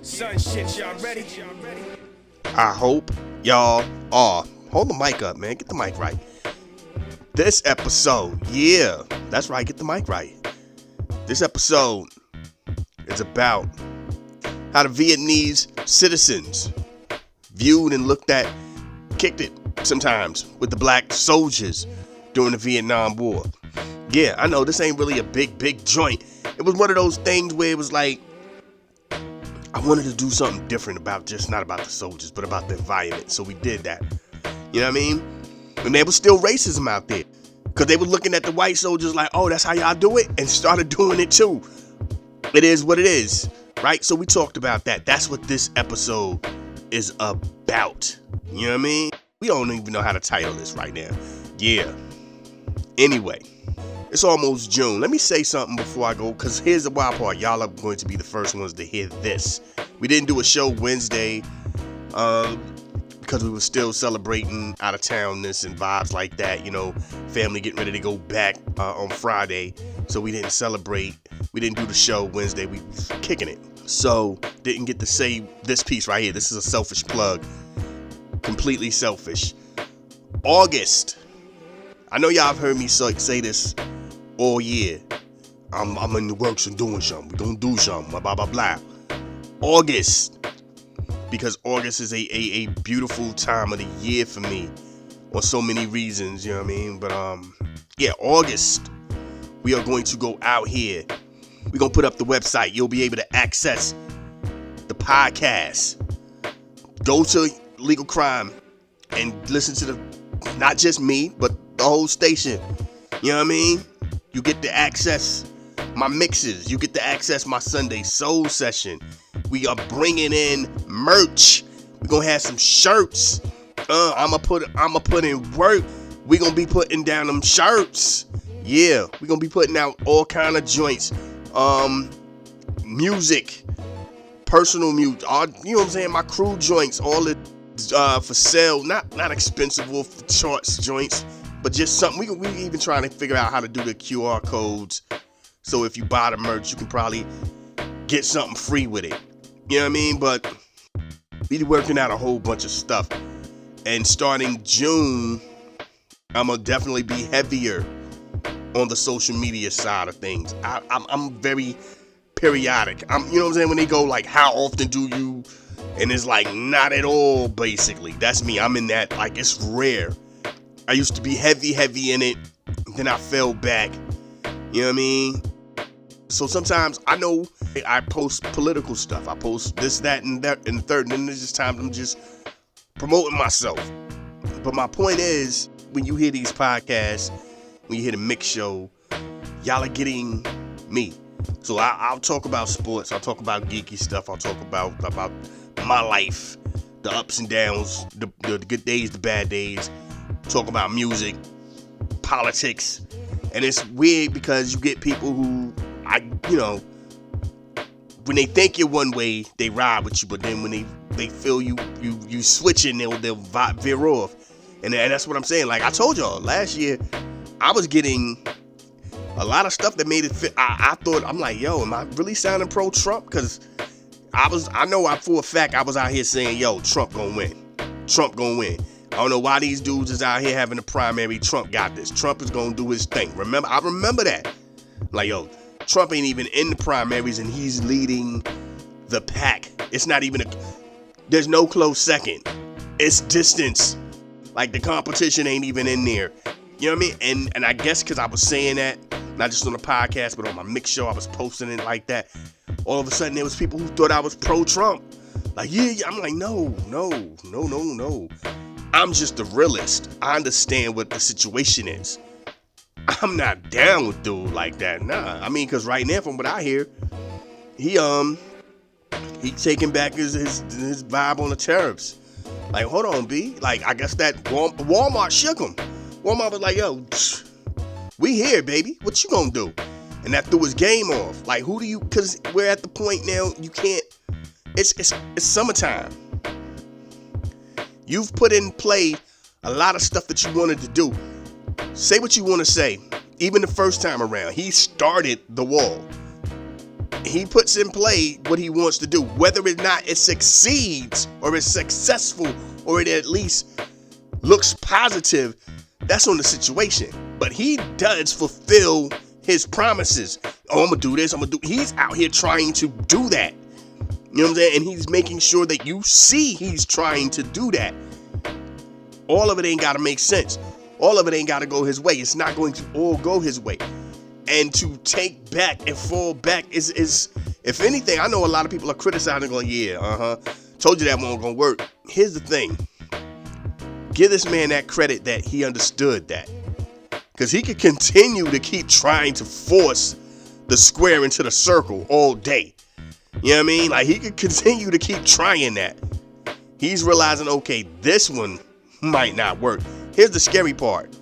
Son shit, y'all ready? I hope y'all are. Hold the mic up, man. Get the mic right. This episode, yeah, that's right. Get the mic right. This episode is about how the Vietnamese citizens viewed and looked at, kicked it sometimes with the black soldiers during the Vietnam War. Yeah, I know this ain't really a big joint. It was one of those things where it was like, I wanted to do something different about just not about the soldiers, but about the environment. So we did that. You know what I mean? And there was still racism out there. Because they were looking at the white soldiers like, oh, that's how y'all do it? And started doing it too. It is what it is. Right? So we talked about that. That's what this episode is about. You know what I mean? We don't even know how to title this right now. Yeah. Anyway. It's almost June. Let me say something before I go, because here's the wild part. Y'all are going to be the first ones to hear this. We didn't do a show Wednesday because we were still celebrating out of townness and vibes like that. You know, family getting ready to go back on Friday. So we didn't celebrate. We didn't do the show Wednesday. We was kicking it. So didn't get to say this piece right here. This is a selfish plug. Completely selfish. August. I know y'all have heard me say this all year. I'm in the works and doing something. We're going to do something. Blah, blah, blah. August. Because August is a beautiful time of the year for me. On so many reasons, you know what I mean? But, yeah, August. We are going to go out here. We're going to put up the website. You'll be able to access the podcast. Go to Legal Crime and listen to not just me, but the whole station. You know what I mean? You get to access my mixes. You get to access my Sunday Soul Session. We are bringing in merch. We're going to have some shirts. I'ma put in work. We're going to be putting down them shirts. Yeah, we're going to be putting out all kind of joints. Music. Personal music. You know what I'm saying? My crew joints. All it for sale. Not expensive off the charts joints. But just something, we even trying to figure out how to do the QR codes. So if you buy the merch, you can probably get something free with it. You know what I mean? But we working out a whole bunch of stuff. And starting June, I'm going to definitely be heavier on the social media side of things. I'm very periodic. You know what I'm saying? When they go like, how often do you? And it's like, not at all, basically. That's me. I'm in that, like, it's rare. I used to be heavy in it. Then I fell back. You know what I mean? So sometimes I know I post political stuff. I post this, that, and that, and the third. And then there's just times I'm just promoting myself. But my point is, when you hear these podcasts, when you hear the mix show, y'all are getting me. So I'll talk about sports. I'll talk about geeky stuff. I'll talk about my life, the ups and downs, the good days, the bad days. Talk about music, politics, and it's weird because you get people who, when they think you're one way, they ride with you, but then when they feel you switching, they'll veer off, and that's what I'm saying. Like I told y'all last year, I was getting a lot of stuff that made it fit. I thought, I'm like, yo, am I really sounding pro-Trump? Because I know for a fact I was out here saying, yo, Trump gonna win. I don't know why these dudes is out here having a primary. Trump got this. Trump is going to do his thing. I remember that. Like, yo, Trump ain't even in the primaries and he's leading the pack. It's not even there's no close second. It's distance. Like, the competition ain't even in there. You know what I mean? And I guess because I was saying that, not just on the podcast, but on my mix show, I was posting it like that. All of a sudden, there was people who thought I was pro-Trump. Like, yeah. I'm like, no. I'm just the realist. I understand what the situation is. I'm not down with dude like that. Nah. I mean, because right now, from what I hear, he taking back his vibe on the tariffs. Like, hold on, B. Like, I guess that Walmart shook him. Walmart was like, yo, we here, baby. What you gonna do? And that threw his game off. Like, because we're at the point now, you can't, it's summertime. You've put in play a lot of stuff that you wanted to do. Say what you want to say. Even the first time around, he started the wall. he puts in play what he wants to do. Whether or not it succeeds or is successful or it at least looks positive, that's on the situation. But he does fulfill his promises. Oh, I'm gonna do this, he's out here trying to do that. You know what I'm saying? And he's making sure that you see he's trying to do that. All of it ain't gotta make sense. All of it ain't gotta go his way. It's not going to all go his way. And to take back and fall back is if anything, I know a lot of people are criticizing, going, yeah, told you that won't gonna work. Here's the thing. Give this man that credit that he understood that. Because he could continue to keep trying to force the square into the circle all day. You know what I mean? Like, he could continue to keep trying that. He's realizing, okay, this one might not work. Here's the scary part.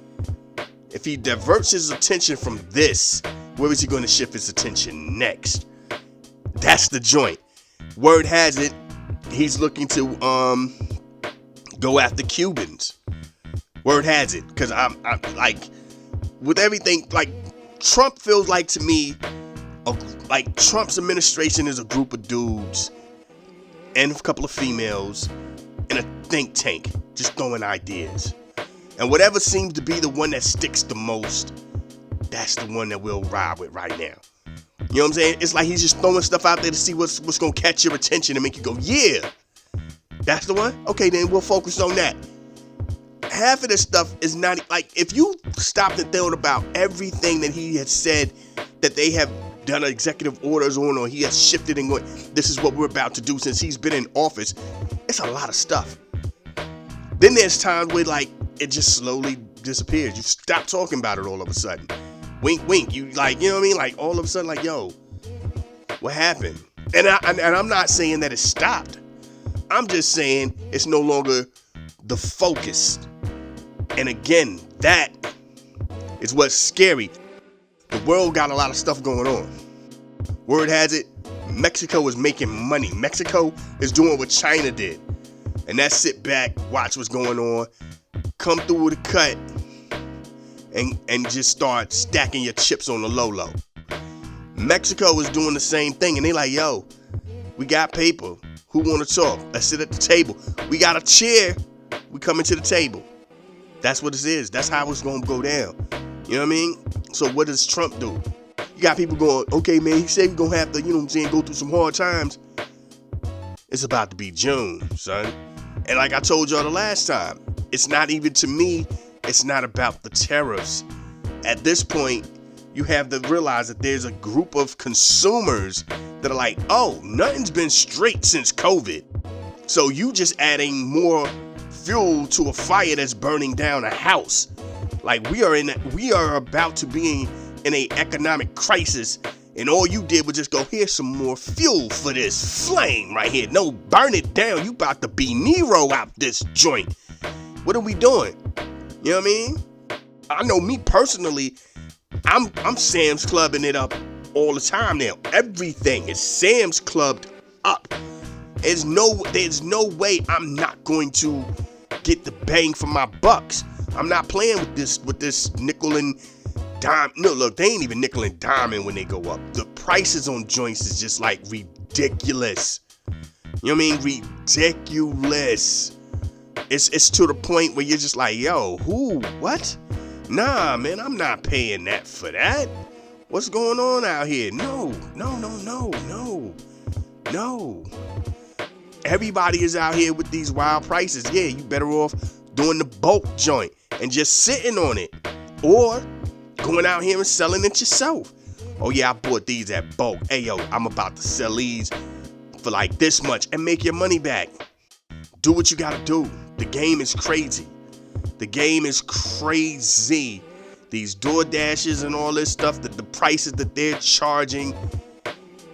If he diverts his attention from this, where is he going to shift his attention next? That's the joint. Word has it, he's looking to go after Cubans. Word has it, because I'm like, with everything, like, Trump feels like, to me, like Trump's administration is a group of dudes and a couple of females in a think tank, just throwing ideas. And whatever seems to be the one that sticks the most, that's the one that we'll ride with right now. You know what I'm saying? It's like he's just throwing stuff out there to see what's going to catch your attention and make you go, yeah, that's the one? Okay, then we'll focus on that. Half of this stuff is not, like, if you stopped and thought about everything that he had said that they have done executive orders on, or he has shifted and going, this is what we're about to do since he's been in office, it's a lot of stuff. Then there's times where, like, it just slowly disappears. You stop talking about it all of a sudden. Wink, wink. You, like, you know what I mean? Like, all of a sudden, like, yo, what happened? And I'm not saying that it stopped. I'm just saying it's no longer the focus. And again, that is what's scary. The world got a lot of stuff going on. Word has it, Mexico is making money. Mexico is doing what China did. And that's sit back, watch what's going on, come through with a cut, and just start stacking your chips on the low. Mexico is doing the same thing, and they like, yo, we got paper. Who want to talk? Let's sit at the table. We got a chair. We coming to the table. That's what it is. That's how it's going to go down. You know what I mean? So what does Trump do? You got people going, okay, man, he said we're going to have to, you know what I'm saying, go through some hard times. It's about to be June, son. And like I told y'all the last time, it's not even, to me, it's not about the tariffs. At this point, you have to realize that there's a group of consumers that are like, oh, nothing's been straight since COVID. So you just adding more fuel to a fire that's burning down a house. Like, we are about to be in a economic crisis, and all you did was just go, here's some more fuel for this flame right here. No, burn it down. You about to be Nero out this joint. What are we doing? You know what I mean? I know me personally, I'm Sam's Clubbing it up all the time now. Everything is Sam's Clubbed up. There's no way I'm not going to get the bang for my bucks. I'm not playing with this nickel and dime. No, look, they ain't even nickel and diming when they go up. The prices on joints is just like ridiculous. You know what I mean? Ridiculous. It's to the point where you're just like, yo, who? What? Nah, man, I'm not paying that for that. What's going on out here? No. Everybody is out here with these wild prices. Yeah, you better off doing the bulk joint and just sitting on it, or going out here and selling it yourself. Oh yeah, I bought these at bulk. Hey yo, I'm about to sell these for like this much and make your money back. Do what you gotta do. The game is crazy. The game is crazy. These DoorDashes and all this stuff, the prices that they're charging.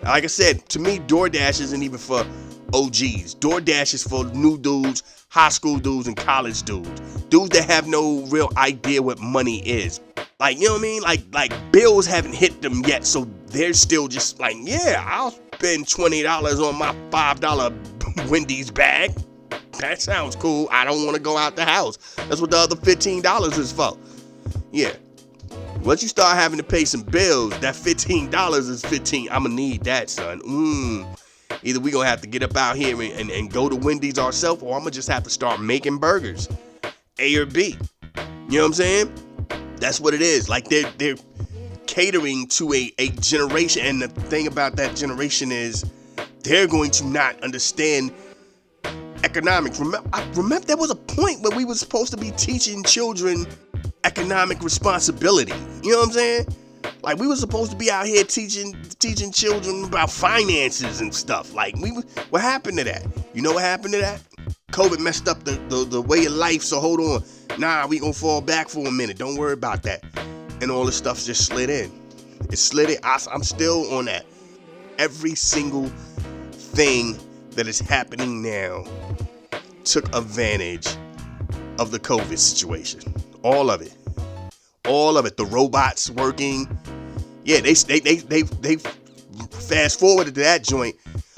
Like I said, to me, DoorDash isn't even for OGs. DoorDash is for new dudes, high school dudes, and college dudes. Dudes that have no real idea what money is. Like, you know what I mean? Like bills haven't hit them yet, so they're still just like, yeah, I'll spend $20 on my $5 Wendy's bag. That sounds cool. I don't want to go out the house. That's what the other $15 is for. Yeah. Once you start having to pay some bills, that $15 is 15. I'ma need that, son. Either we gonna have to get up out here and go to Wendy's ourselves, or I'm gonna just have to start making burgers. A or B. You know what I'm saying? That's what it is. Like they're catering to a generation, and the thing about that generation is they're going to not understand economics. Remember there was a point where we were supposed to be teaching children economic responsibility. You know what I'm saying? Like we were supposed to be out here teaching children about finances and stuff. Like what happened to that? You know what happened to that? COVID messed up the way of life, so hold on. Nah, we gonna fall back for a minute. Don't worry about that. And all this stuff just slid in. It slid in. I'm still on that. Every single thing that is happening now took advantage of the COVID situation. All of it. All of it. The robots working. Yeah, they fast forwarded to that joint.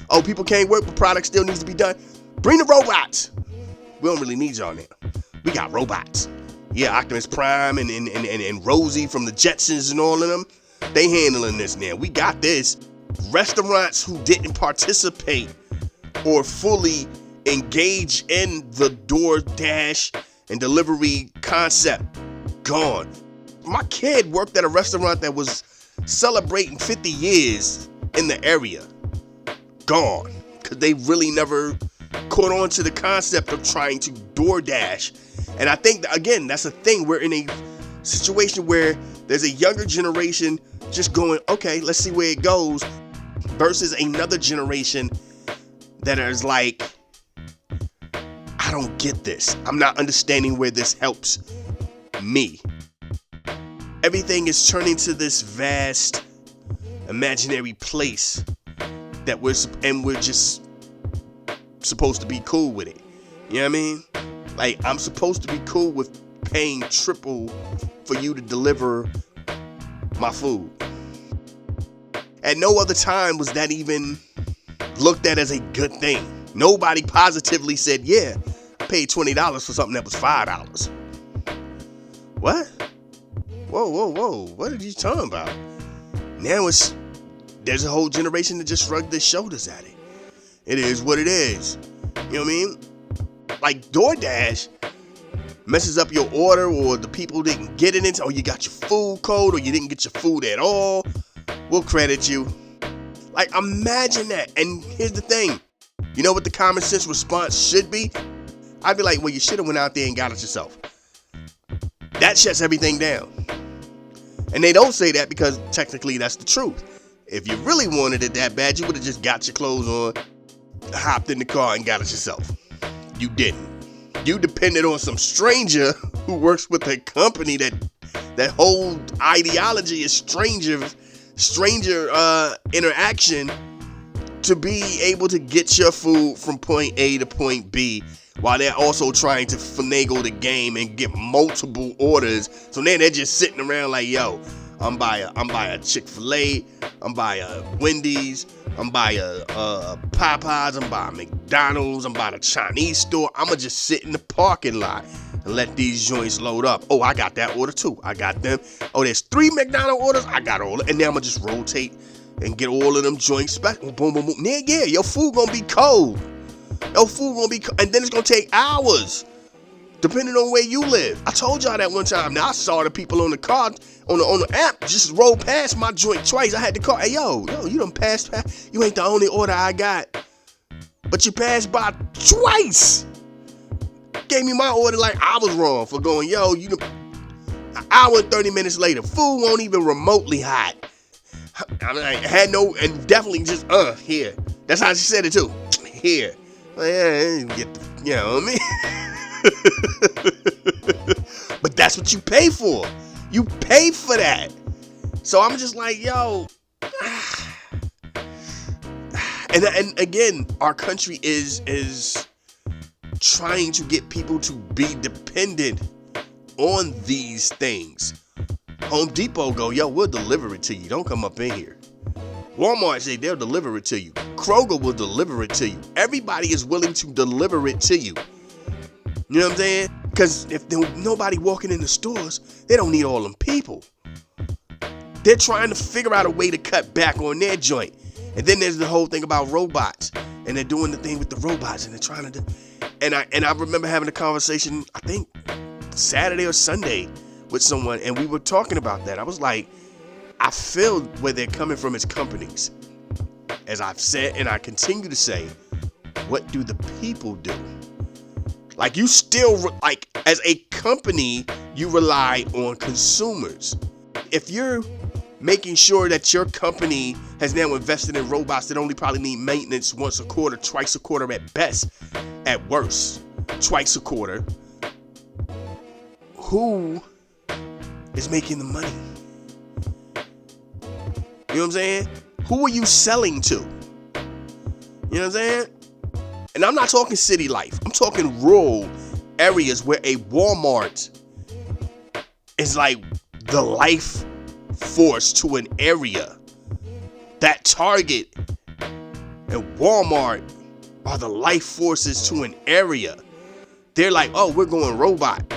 Oh, people can't work, but product still needs to be done. Bring the robots. We don't really need y'all now. We got robots. Yeah, Optimus Prime and Rosie from the Jetsons and all of them, they handling this now. We got this. Restaurants who didn't participate or fully engage in the DoorDash and delivery concept, gone. My kid worked at a restaurant that was celebrating 50 years in the area. Gone. Because they really never caught on to the concept of trying to DoorDash. And I think, again, that's a thing. We're in a situation where there's a younger generation just going, okay, let's see where it goes, versus another generation that is like, I don't get this. I'm not understanding where this helps me. Everything is turning to this vast imaginary place that we're just supposed to be cool with it. You know what I mean? Like, I'm supposed to be cool with paying triple for you to deliver my food. At no other time was that even looked at as a good thing. Nobody positively said, yeah, I paid $20 for something that was $5. What? Whoa. What are you talking about? Now there's a whole generation that just shrugged their shoulders at it. It is what it is. You know what I mean? Like DoorDash messes up your order, or the people didn't get it or you got your food code, or you didn't get your food at all, we'll credit you. Like, imagine that. And here's the thing. You know what the common sense response should be? I'd be like, well, you should have went out there and got it yourself. That shuts everything down. And they don't say that because technically that's the truth. If you really wanted it that bad, you would have just got your clothes on, hopped in the car, and got it yourself. You didn't. You depended on some stranger who works with a company that whole ideology is stranger interaction to be able to get your food from point A to point B, while they're also trying to finagle the game and get multiple orders. So then they're just sitting around like, yo, I'm by a Chick-fil-A, I'm by a Wendy's, I'm by a Popeyes, I'm by a McDonald's, I'm by a Chinese store. I'ma just sit in the parking lot and let these joints load up. Oh, I got that order too. I got them. Oh, there's 3 McDonald's orders. I got all. And then I'ma just rotate and get all of them joints special. Boom, boom, boom. Yeah, your food gonna be cold. Your food gonna be cold. And then it's gonna take hours, depending on where you live. I told y'all that one time. Now I saw the people on the car, on the app, just roll past my joint twice. I had to call, hey, yo, you done passed. You ain't the only order I got. But you passed by twice. Gave me my order like I was wrong for going, yo, an hour and 30 minutes later, food won't even remotely hot. I mean, I had no, and definitely just, here. That's how she said it too. Here. Like, yeah, get the, you know what I mean? But that's what you pay for. You pay for that. So I'm just like, yo. And again, our country is trying to get people to be dependent on these things. Home Depot go, yo, we'll deliver it to you. Don't come up in here. Walmart say they'll deliver it to you. Kroger will deliver it to you. Everybody is willing to deliver it to you. You know what I'm saying? Because if there's nobody walking in the stores, they don't need all them people. They're trying to figure out a way to cut back on their joint. And then there's the whole thing about robots. And they're doing the thing with the robots. And they're trying to do... And I remember having a conversation, I think, Saturday or Sunday with someone. And we were talking about that. I was like, I feel where they're coming from as companies. As I've said, and I continue to say, what do the people do? Like, you still, like, as a company, you rely on consumers. If you're making sure that your company has now invested in robots that only probably need maintenance once a quarter, twice a quarter at best, at worst, twice a quarter, who is making the money? You know what I'm saying? Who are you selling to? You know what I'm saying? And I'm not talking city life. I'm talking rural areas where a Walmart is like the life force to an area. That Target and Walmart are the life forces to an area. They're like, oh, we're going robot.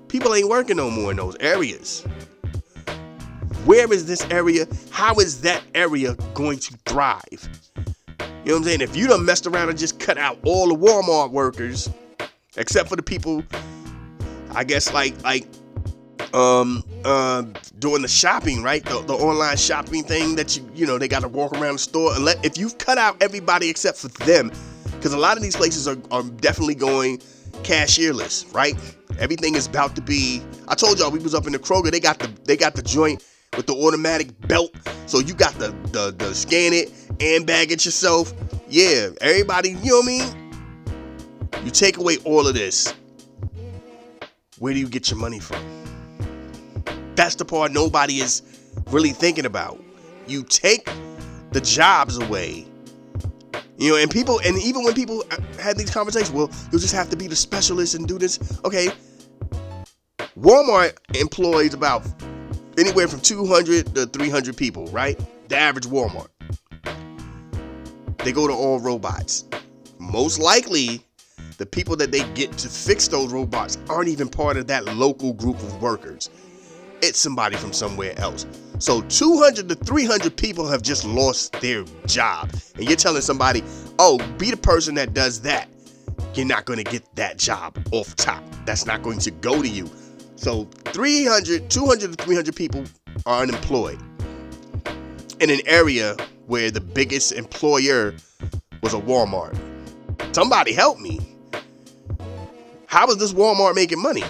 People ain't working no more in those areas. Where is this area? How is that area going to thrive? You know what I'm saying? If you done messed around and just cut out all the Walmart workers, except for the people, I guess, like doing the shopping, right? The online shopping thing that you know they got to walk around the store. And if you've cut out everybody except for them, because a lot of these places are definitely going cashierless, right? Everything is about to be. I told y'all we was up in the Kroger. They got the joint with the automatic belt, so you got the scan it and bag it yourself. Yeah, everybody, you know what I mean? You take away all of this, where do you get your money from? That's the part nobody is really thinking about. You take the jobs away, you know, and even when people had these conversations, well, you'll just have to be the specialist and do this. Okay, Walmart employs about anywhere from 200 to 300 people, right? The average Walmart. They go to all robots. Most likely, the people that they get to fix those robots aren't even part of that local group of workers. It's somebody from somewhere else. So 200 to 300 people have just lost their job. And you're telling somebody, oh, be the person that does that. You're not going to get that job off top. That's not going to go to you. So 200 to 300 people are unemployed in an area where the biggest employer was a Walmart. Somebody help me. How is this Walmart making money?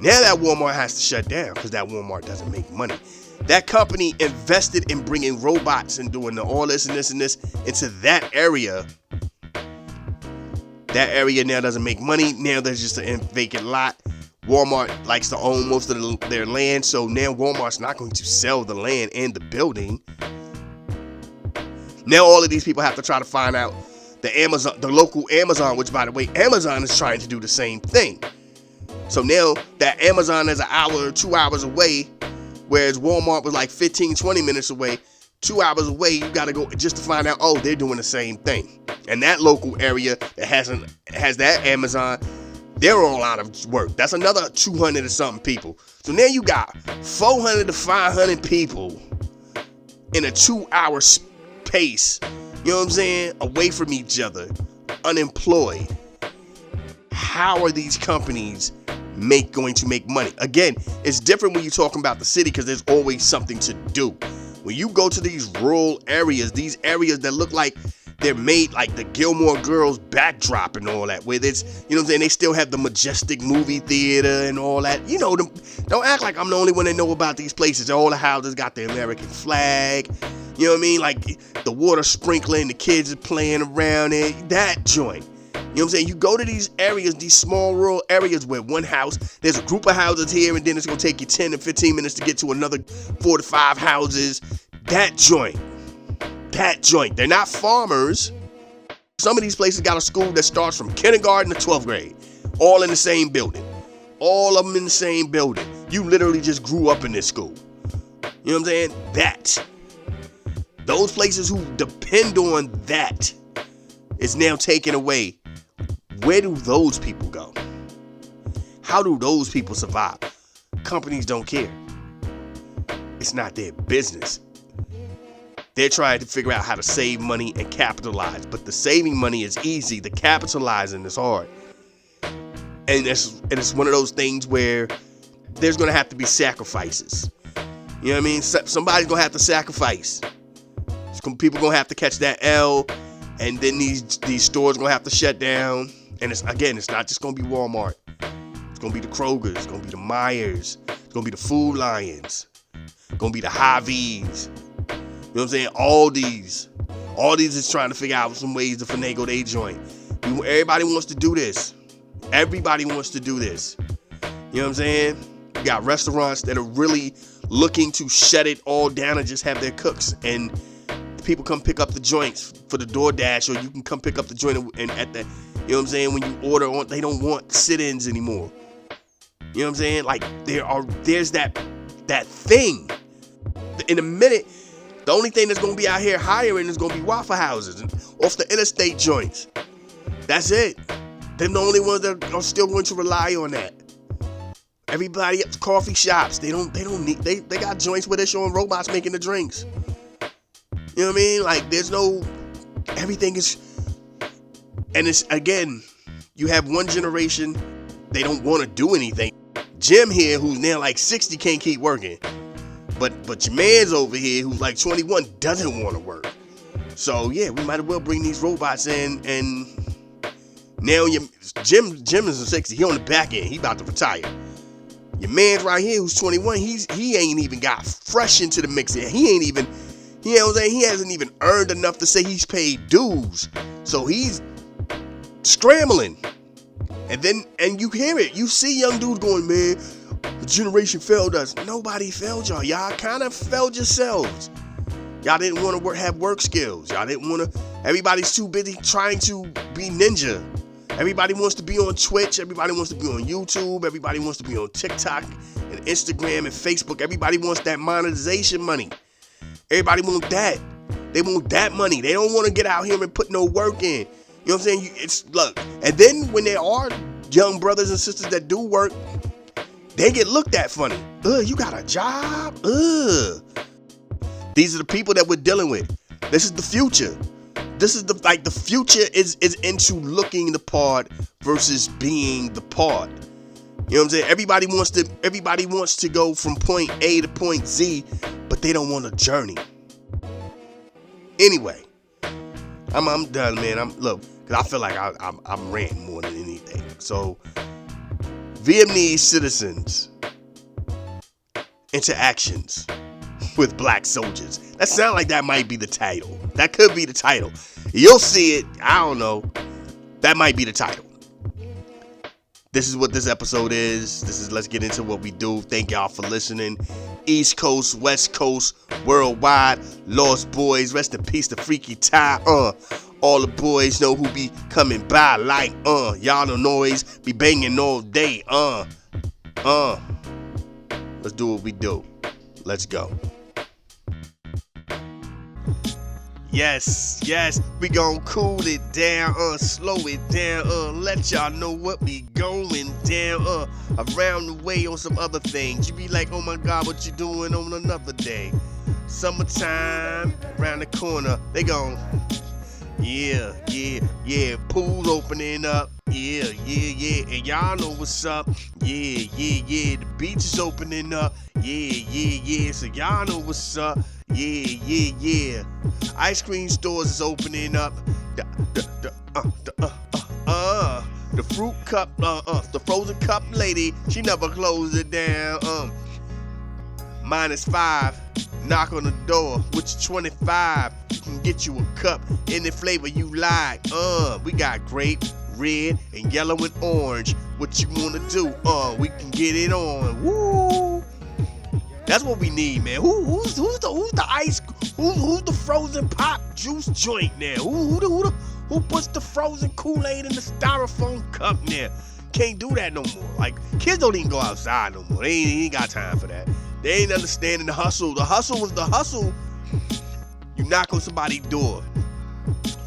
Now that Walmart has to shut down because that Walmart doesn't make money. That company invested in bringing robots and doing all this and this and this into that area. That area now doesn't make money. Now there's just a vacant lot. Walmart likes to own most of their land, so now Walmart's not going to sell the land and the building. Now all of these people have to try to find out the local Amazon, which, by the way, Amazon is trying to do the same thing. So now that Amazon is an hour or 2 hours away, whereas Walmart was like 15, 20 minutes away, 2 hours away, you got to go just to find out, oh, they're doing the same thing. And that local area that has that Amazon, they're all out of work. That's another 200 or something people. So now you got 400 to 500 people in a 2 hour space, you know what I'm saying, away from each other, unemployed. How are these companies going to make money? Again, it's different when you're talking about the city because there's always something to do. When you go to these rural areas, these areas that look like they're made like the Gilmore Girls backdrop and all that, where there's, you know what I'm saying, they still have the majestic movie theater and all that. You know, don't act like I'm the only one that know about these places. All the houses got the American flag. You know what I mean? Like the water sprinkling, the kids are playing around it. That joint. You know what I'm saying? You go to these areas, these small rural areas where one house, there's a group of houses here, and then it's going to take you 10 to 15 minutes to get to another 4 to 5 houses. That joint. They're not farmers. Some of these places got a school that starts from kindergarten to 12th grade. All in the same building. All of them in the same building. You literally just grew up in this school. You know what I'm saying? Those places who depend on that is now taken away. Where do those people go? How do those people survive? Companies don't care. it's not their business. They're trying to figure out how to save money and capitalize. But the saving money is easy. The capitalizing is hard. And it's one of those things where there's going to have to be sacrifices. You know what I mean? Somebody's going to have to sacrifice. People going to have to catch that L. And then these stores going to have to shut down. And it's not just going to be Walmart. It's going to be the Kroger's. It's going to be the Myers. It's going to be the Food Lions. It's going to be the Hy-Vees. You know what I'm saying? All these is trying to figure out some ways to finagle their joint. Everybody wants to do this. Everybody wants to do this. You know what I'm saying? You got restaurants that are really looking to shut it all down and just have their cooks. And people come pick up the joints for the DoorDash, or you can come pick up the joint and at the, you know what I'm saying, when you order on, they don't want sit-ins anymore. You know what I'm saying? Like there's that thing. In a minute, the only thing that's gonna be out here hiring is gonna be Waffle Houses and off the interstate joints. That's it. They're the only ones that are still going to rely on that. Everybody else, coffee shops, they got joints where they're showing robots making the drinks. You know what I mean? Like everything is, and it's, again, you have one generation, they don't want to do anything. Jim here, who's now like 60, can't keep working. But your man's over here, who's like 21, doesn't want to work. So yeah, we might as well bring these robots in, and now Jim is 60, he on the back end, he about to retire. Your man's right here, who's 21, he ain't even got fresh into the mix yet. He hasn't even earned enough to say he's paid dues. So he's scrambling. And you hear it. You see young dudes going, man, the generation failed us. Nobody failed y'all. Y'all kind of failed yourselves. Y'all didn't want to have work skills. Y'all didn't want to. Everybody's too busy trying to be ninja. Everybody wants to be on Twitch. Everybody wants to be on YouTube. Everybody wants to be on TikTok and Instagram and Facebook. Everybody wants that monetization money. Everybody wants that. They want that money. They don't want to get out here and put no work in. You know what I'm saying? Look, and then when there are young brothers and sisters that do work, they get looked at funny. You got a job? These are the people that we're dealing with. This is the future. This is the future is into looking the part versus being the part. You know what I'm saying? Everybody wants to go from point A to point Z, but they don't want a journey. Anyway, I'm done, man. Look, because I feel like I'm ranting more than anything. So, Vietnamese citizens interactions with black soldiers. That sounds like that might be the title. That could be the title. You'll see it. I don't know. That might be the title. This is what this episode is. Let's get into what we do. Thank y'all for listening. East Coast, West Coast, worldwide, Lost Boys, rest in peace to Freaky Ty. All the boys know who be coming by like, y'all the noise, be banging all day, Let's do what we do. Let's go. Yes, we gon' cool it down, slow it down, let y'all know what we going down, around the way on some other things. You be like, oh my God, what you doing on another day? Summertime, around the corner, they gon' yeah, pool's opening up, yeah, and y'all know what's up, yeah, the beach is opening up, yeah, so y'all know what's up, yeah, ice cream stores is opening up, the fruit cup, the frozen cup lady, she never closed it down, -5, knock on the door, which 25, you can get you a cup, any flavor you like, we got grape, red, and yellow and orange, what you wanna do, we can get it on, woo, that's what we need, man, who's the ice, who's the frozen pop juice joint now, who puts the frozen Kool-Aid in the styrofoam cup now, can't do that no more, like, kids don't even go outside no more, they ain't got time for that. They ain't understanding the hustle. The hustle was the hustle. You knock on somebody's door.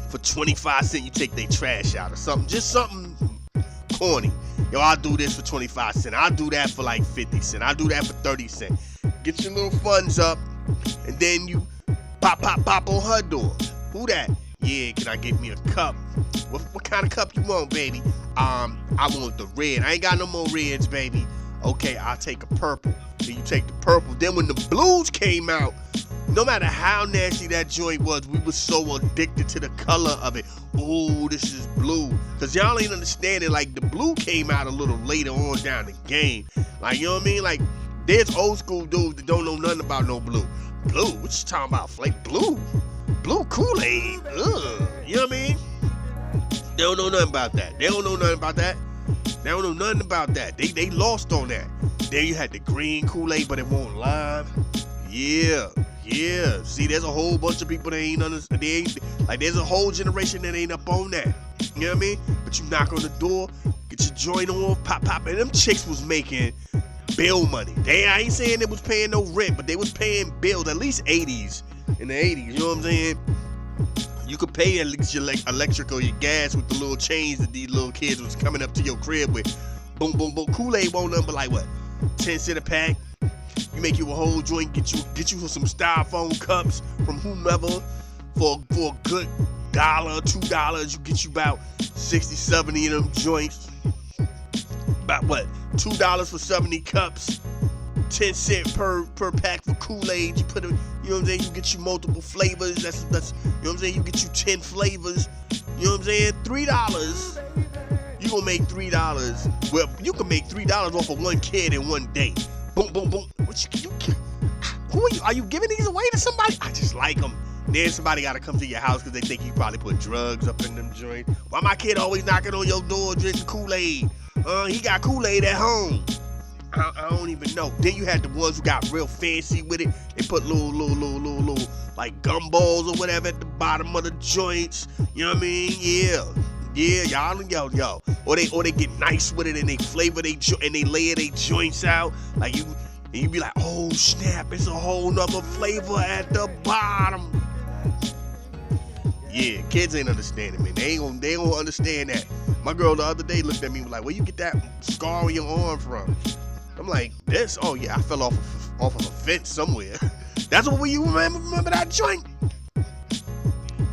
For 25 cents, you take their trash out or something. Just something corny. Yo, I'll do this for 25 cents. I'll do that for like 50 cents. I'll do that for 30 cents. get your little funds up, and then you pop on her door. Who that? Yeah, can I get me a cup? What kind of cup you want, baby? I want the red. I ain't got no more reds, baby. Okay, I'll take a purple. Then you take the purple. Then when the blues came out, no matter how nasty that joint was, we were so addicted to the color of it. Oh, this is blue. Because y'all ain't understanding, like, the blue came out a little later on down the game. Like, you know what I mean? Like, there's old school dudes that don't know nothing about no blue. Blue? What you talking about, Flake? Blue Kool-Aid. Ugh. You know what I mean? They don't know nothing about that. They don't know nothing about that. They lost on that. Then you had the green Kool-Aid, but it won't lime. Yeah. See, there's a whole bunch of people that ain't understand. There's a whole generation that ain't up on that. You know what I mean? But you knock on the door, get your joint on, pop, and them chicks was making bill money. I ain't saying they was paying no rent, but they was paying bills, at least 80s. In the 80s, you know what I'm saying? You could pay at least your electric or your gas with the little chains that these little kids was coming up to your crib with. Boom, boom, boom. Kool-Aid won't nothing but like what? 10 cents a pack. You make you a whole joint, get you some styrofoam cups from whomever for a good $1, $2. You get you about 60, 70 of them joints. About what? $2 for 70 cups. 10 cents per pack for Kool-Aid. You put it, you know what I'm saying? You get you multiple flavors. That's you know what I'm saying? You get you 10 flavors. You know what I'm saying? $3. You gonna make $3. Well, you can make $3 off of one kid in one day. Boom, boom, boom. Who are you? Are you giving these away to somebody? I just like them. Then somebody gotta come to your house because they think you probably put drugs up in them joints. Why my kid always knocking on your door drinking Kool-Aid? He got Kool-Aid at home. I don't even know. Then you had the ones who got real fancy with it. They put little like gumballs or whatever at the bottom of the joints. You know what I mean? Yeah, y'all. Or they get nice with it and they flavor and they layer their joints out. Like you be like, oh snap, it's a whole nother flavor at the bottom. Yeah, kids ain't understanding, man. They don't understand that. My girl the other day looked at me like, where you get that scar on your arm from? I'm like, this? Oh yeah, I fell off of a fence somewhere. That's what you remember that joint?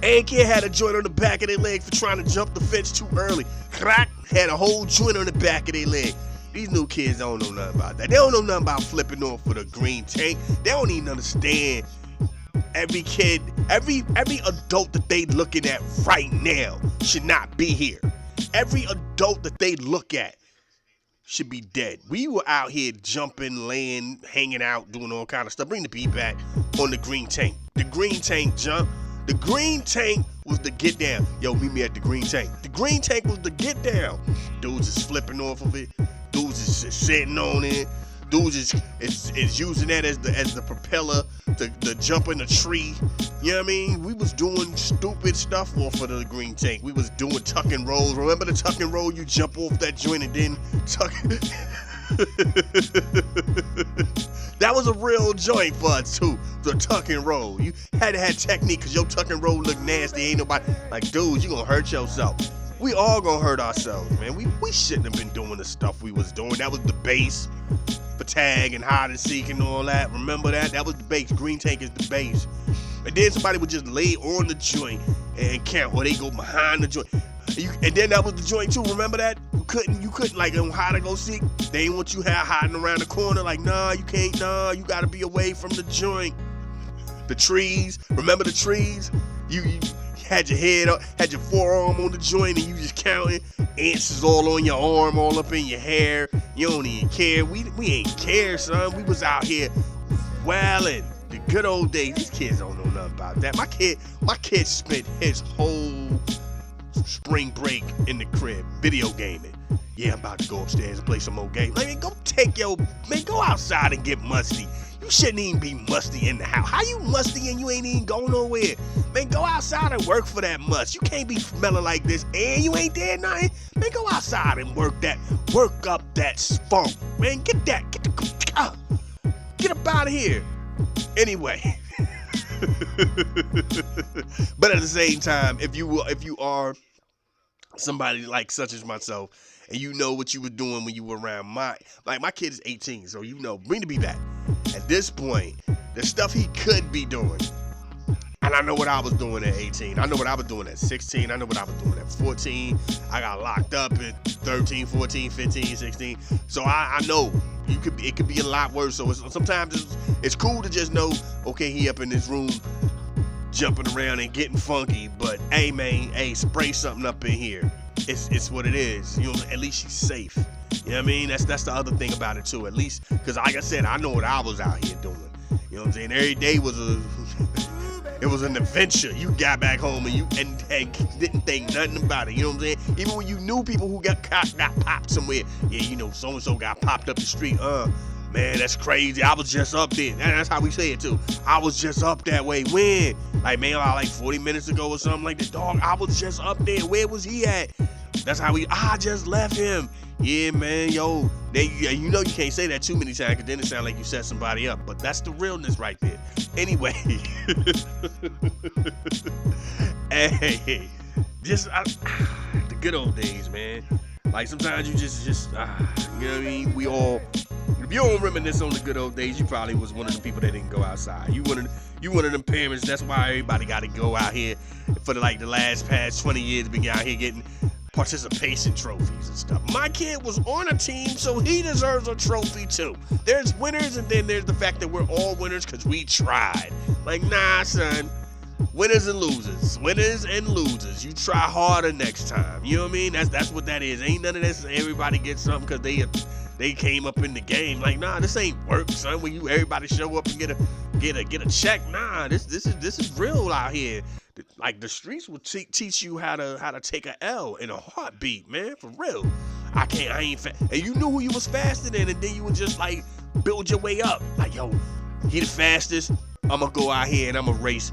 A kid had a joint on the back of their leg for trying to jump the fence too early. Crack, had a whole joint on the back of their leg. These new kids don't know nothing about that. They don't know nothing about flipping off for the green tank. They don't even understand. Every kid, every adult that they looking at right now should not be here. Every adult that they look at should be dead. We were out here jumping, laying, hanging out, doing all kind of stuff. Bring the beat back on the green tank. The green tank jump. The green tank was the get down. Yo, meet me at the green tank. The green tank was the get down. Dudes is flipping off of it. Dudes is just sitting on it. Dudes is using that as the propeller to jump in the tree. You know what I mean? We was doing stupid stuff off of the green tank. We was doing tuck and rolls. Remember the tuck and roll? You jump off that joint and then tuck. That was a real joint for us too. The tuck and roll. You had to have technique because your tuck and roll look nasty. Ain't nobody like, dude, you gonna hurt yourself. We all gonna hurt ourselves, man. We shouldn't have been doing the stuff we was doing. That was the base for tag and hide and seek and all that. Remember that? That was the base. Green tank is the base. And then somebody would just lay on the joint and count, or they go behind the joint. And then that was the joint too. Remember that? You couldn't like on hide and go seek. They ain't want you hiding around the corner. Like, nah, you can't. Nah, you gotta be away from the joint. The trees. Remember the trees? You had your head up, had your forearm on the joint, and you just counting. Ants is all on your arm, all up in your hair. You don't even care. We ain't care, son. We was out here wilding. The good old days. These kids don't know nothing about that. My kid spent his whole spring break in the crib video gaming. Yeah, I'm about to go upstairs and play some more games. Like, go outside and get musty. You shouldn't even be musty in the house. How you musty and you ain't even going nowhere? Man, go outside and work for that must. You can't be smelling like this and you ain't there nothing. Man, go outside and work up that spunk. Man, get up out of here. Anyway. But at the same time, if you are somebody like such as myself, and you know what you were doing when you were around my kid is 18, so you know, bring the beat back. At this point, the stuff he could be doing. And I know what I was doing at 18. I know what I was doing at 16. I know what I was doing at 14. I got locked up at 13, 14, 15, 16. So I know it could be a lot worse. So sometimes it's cool to just know, okay, he up in this room jumping around and getting funky. But hey, man, spray something up in here. It's what it is. You know, at least she's safe. You know what I mean? That's the other thing about it too. At least, because like I said, I know what I was out here doing. You know what I'm saying? Every day was it was an adventure. You got back home and you didn't think nothing about it. You know what I'm saying? Even when you knew people who got popped somewhere. Yeah, you know, so and so got popped up the street. Man, that's crazy. I was just up there. That's how we say it too. I was just up that way. When? Like, man, like 40 minutes ago or something like that. Dog, I was just up there. Where was he at? That's how I just left him. Yeah, man, yo. You know you can't say that too many times, because then it sounds like you set somebody up. But that's the realness right there. Anyway. Hey, just the good old days, man. Like, sometimes you just you know what I mean? We all, if you don't reminisce on the good old days, you probably was one of the people that didn't go outside. You one of them parents. That's why everybody got to go out here for the past 20 years, been out here getting participation trophies and stuff. My kid was on a team, so he deserves a trophy too. There's winners, and then there's the fact that we're all winners because we tried. Like, nah, son. Winners and losers. Winners and losers. You try harder next time. You know what I mean? That's what that is. Ain't none of this everybody gets something because they came up in the game. Like, nah, this ain't work, son. When everybody show up and get a check. Nah, this is real out here. Like, the streets will teach you how to take a L in a heartbeat, man, for real. I ain't and you knew who you was faster than, and then you would just like build your way up. Like, yo, he the fastest. I'm gonna go out here and I'm gonna race.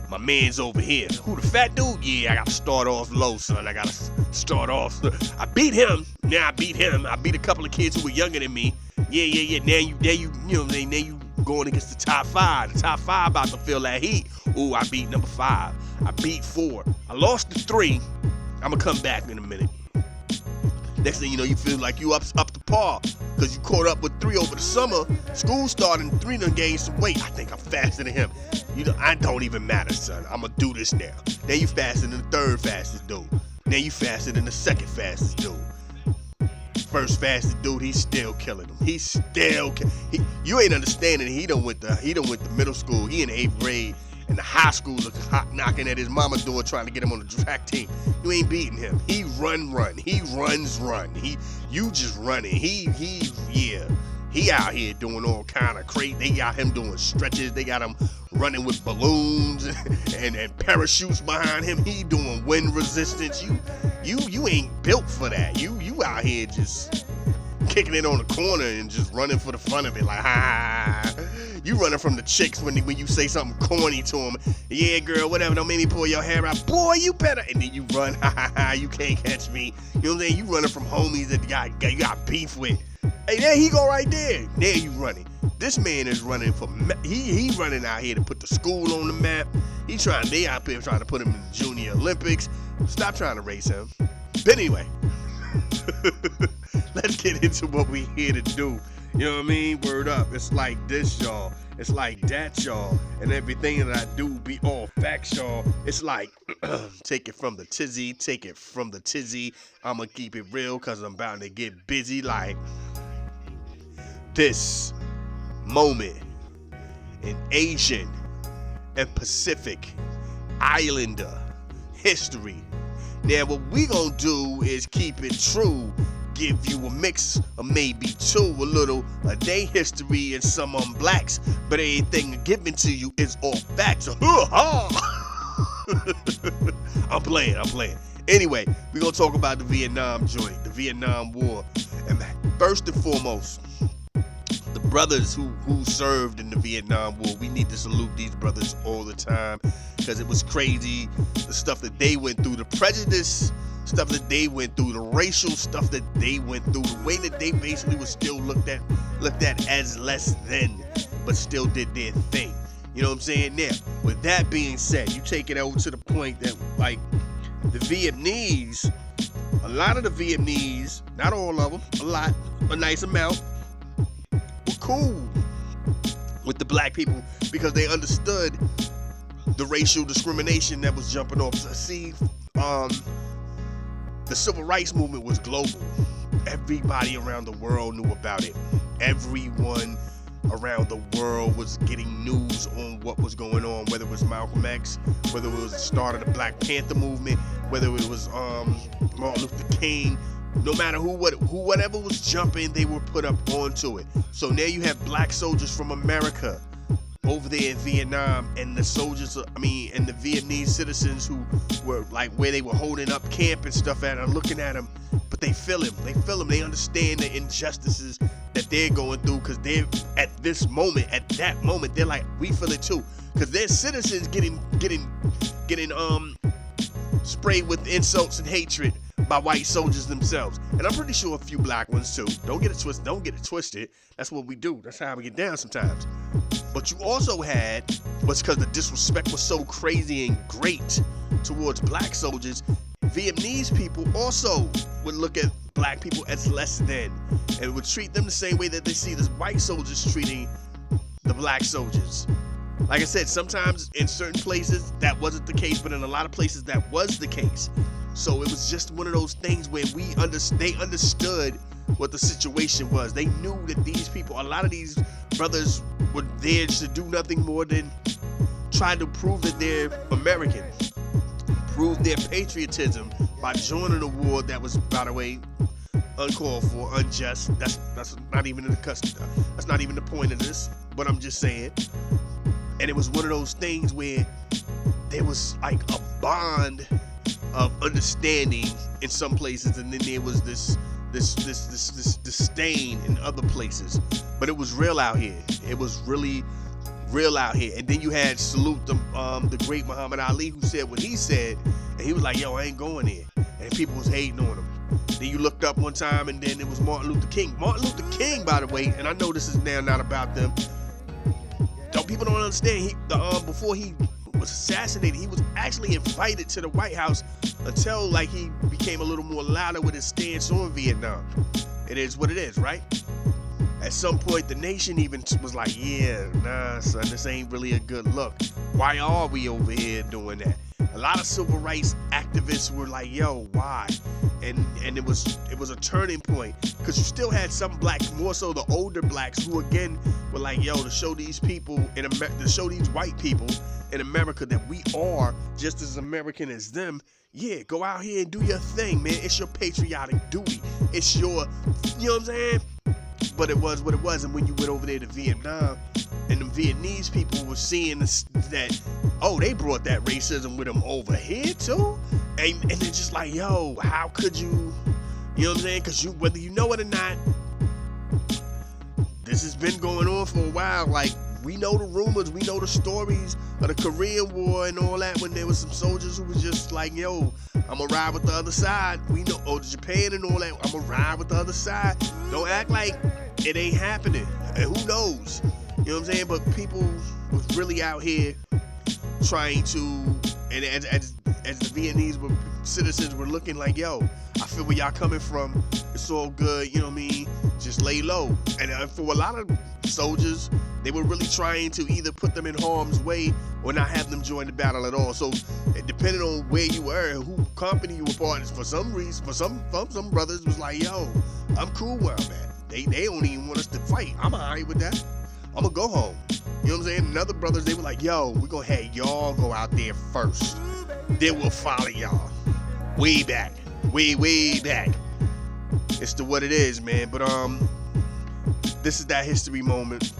My man's over here. Who, the fat dude? Yeah, I gotta start off low, son. I gotta start off. I beat him. Now I beat him. I beat a couple of kids who were younger than me. Yeah. Now you know, now you going against the top 5. The top 5 about to feel that heat. Ooh, I beat number 5. I beat 4. I lost to 3. I'm gonna come back in a minute. Next thing you know, you feel like you up to par because you caught up with 3 over the summer. School started and 3 done gained some weight. I think I'm faster than him. You know, I don't even matter, son. I'm gonna do this now. Now you faster than the 3rd fastest dude. Now you faster than the 2nd fastest dude. First fastest dude, he's still killing him. He's still you ain't understanding. He done went to middle school. He in 8th grade. And the high school knocking at his mama's door trying to get him on the track team. You ain't beating him. He run. He runs. You just running. He out here doing all kind of crazy. They got him doing stretches. They got him running with balloons and parachutes behind him. He doing wind resistance. You ain't built for that. You out here just kicking it on the corner and just running for the fun of it. Like, ha. You running from the chicks when you say something corny to them. Yeah, girl, whatever. Don't make me pull your hair out. Boy, you better. And then you run. You can't catch me. You know what I'm saying? You running from homies that you got beef with. Hey, there he go right there. There you running. This man is running for. He running out here to put the school on the map. They out here trying to put him in the Junior Olympics. Stop trying to race him. But anyway, let's get into what we here to do. You know what I mean? Word up. It's like this, y'all. It's like that, y'all. And everything that I do be all facts, y'all. It's like, take it from the tizzy. Take it from the tizzy. I'ma keep it real because I'm about to get busy. Like, this moment in Asian and Pacific Islander history. Now, what we gonna do is keep it true. Give you a mix of maybe 2, a day history and some on blacks, but everything given to you is all facts. I'm playing. Anyway, we gonna talk about the Vietnam joint, the Vietnam War, and first and foremost, the brothers who served in the Vietnam War. We need to salute these brothers all the time because it was crazy, the stuff that they went through, the prejudice stuff that they went through, the racial stuff that they went through, the way that they basically was still looked at as less than, but still did their thing. You know what I'm saying? Now, with that being said, you take it over to the point that, like, The Vietnamese, a lot of the Vietnamese, not all of them, a nice amount, were cool with the black people because they understood the racial discrimination that was jumping off. See, the civil rights movement was global. Everybody around the world knew about it. Everyone around the world was getting news on what was going on, whether it was Malcolm X, whether it was the start of the Black Panther movement, whether it was Martin Luther King. No matter whatever was jumping, they were put up onto it. So now you have black soldiers from America over there in Vietnam, and the soldiers, and the Vietnamese citizens who were like where they were holding up camp and stuff at, I'm looking at them, but they feel him. They understand the injustices that they're going through, because they're at that moment, they're like, we feel it too, because their citizens getting sprayed with insults and hatred by white soldiers themselves, and I'm pretty sure a few black ones too. Don't get it twisted. That's what we do. That's how we get down sometimes. But you also had, was because the disrespect was so crazy and great towards black soldiers, Vietnamese people also would look at black people as less than, and would treat them the same way that they see the white soldiers treating the black soldiers. Like I said, sometimes in certain places that wasn't the case, but in a lot of places that was the case. So it was just one of those things where they understood what the situation was. They knew that these people, a lot of these brothers, were there to do nothing more than try to prove that they're American, prove their patriotism by joining a war that was, by the way, uncalled for, unjust. That's not even that's not even the point of this. But I'm just saying. And it was one of those things where there was like a bond of understanding in some places, and then there was this disdain in other places. But it was real out here. It was really real out here. And then you had salute the great Muhammad Ali, who said what he said, and he was like, yo, I ain't going there. And people was hating on him. Then you looked up one time, and then it was Martin Luther King. Martin Luther King, by the way, and I know this is now not about them. People don't understand. Before he was assassinated, he was actually invited to the White House until like he became a little more louder with his stance on Vietnam. It is what it is, right? At some point, the nation even was like, yeah, nah, son, this ain't really a good look. Why are we over here doing that? A lot of civil rights activists were like, yo, why? And it was a turning point, because you still had some blacks, more so the older blacks, who again were like, yo, to show these people to show these white people in America that we are just as American as them. Yeah, go out here and do your thing, man. It's your patriotic duty. It's your, you know what I'm saying? But it was what it was. And when you went over there to Vietnam, and the Vietnamese people were seeing that, oh, they brought that racism with them over here too, and they're just like, yo, how could you know what I'm saying? Because whether you know it or not, this has been going on for a while. Like, we know the rumors, we know the stories of the Korean War and all that, when there was some soldiers who was just like, yo, I'm gonna ride with the other side. We know, oh, Japan and all that, I'm gonna ride with the other side. Don't act like it ain't happening. And who knows? You know what I'm saying? But people was really out here trying to, and as the Vietnamese citizens were looking like, yo, I feel where y'all coming from. It's all good, you know what I mean? Just lay low. And for a lot of soldiers, they were really trying to either put them in harm's way or not have them join the battle at all. So depending on where you were and who company you were part of, for some reason, for some brothers was like, yo, I'm cool where I'm at. They don't even want us to fight. I'm alright with that. I'm gonna go home. You know what I'm saying? And other brothers, they were like, yo, we're gonna have y'all go out there first. Then we'll follow y'all. Way back. Way back. It's what it is, man. But this is that history moment.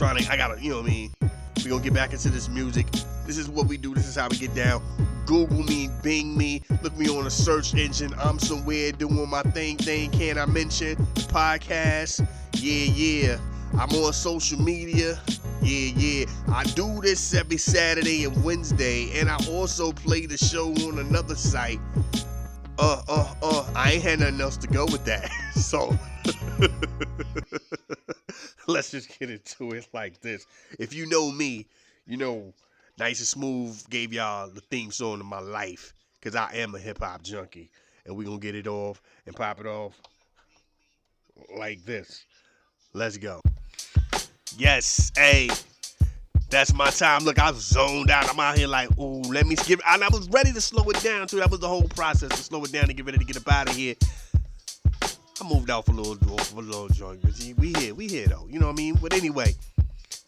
I gotta, you know what I mean? We're gonna get back into this music. This is what we do. This is how we get down. Google me, Bing me, look me on a search engine. I'm somewhere doing my thing. Can I mention the podcast? Yeah. I'm on social media. Yeah. I do this every Saturday and Wednesday, and I also play the show on another site. I ain't had nothing else to go with that. So let's just get into it like this. If you know me, you know Nice and Smooth gave y'all the theme song of my life. because I am a hip hop junkie. And we're going to get it off and pop it off like this. Let's go. Yes, hey. That's my time. Look, I was zoned out. I'm out here like, ooh, let me skip. And I was ready to slow it down, too. That was the whole process, to slow it down and get ready to get up out of here. I moved out for a little joint. But we here, though. You know what I mean? But anyway,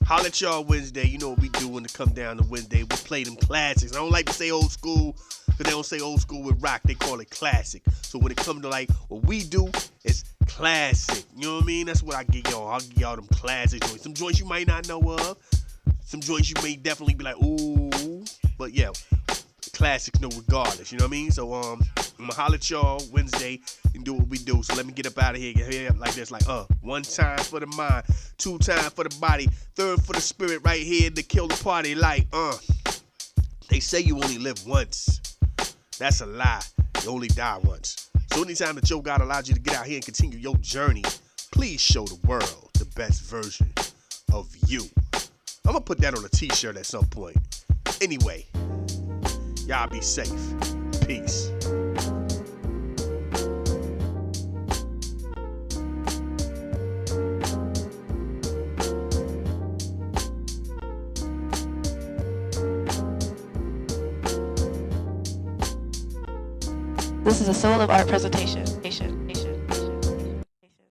holla at y'all Wednesday. You know what we do when it come down to Wednesday. We play them classics. I don't like to say old school, because they don't say old school with rock. They call it classic. So when it comes to, like, what we do, it's classic. You know what I mean? That's what I give y'all. I'll give y'all them classic joints. Some joints you might not know of. Some joints you may definitely be like, ooh. But yeah, classics no regardless. You know what I mean? So I'm gonna holler at y'all Wednesday and do what we do. So let me get up out of here. Get here like this. Like, one time for the mind, two times for the body, third for the spirit right here to kill the party. Like, they say you only live once. That's a lie. You only die once. So anytime that your God allows you to get out here and continue your journey, please show the world the best version of you. I'm going to put that on a t-shirt at some point. Anyway, y'all be safe. Peace. This is a Soul of Art presentation.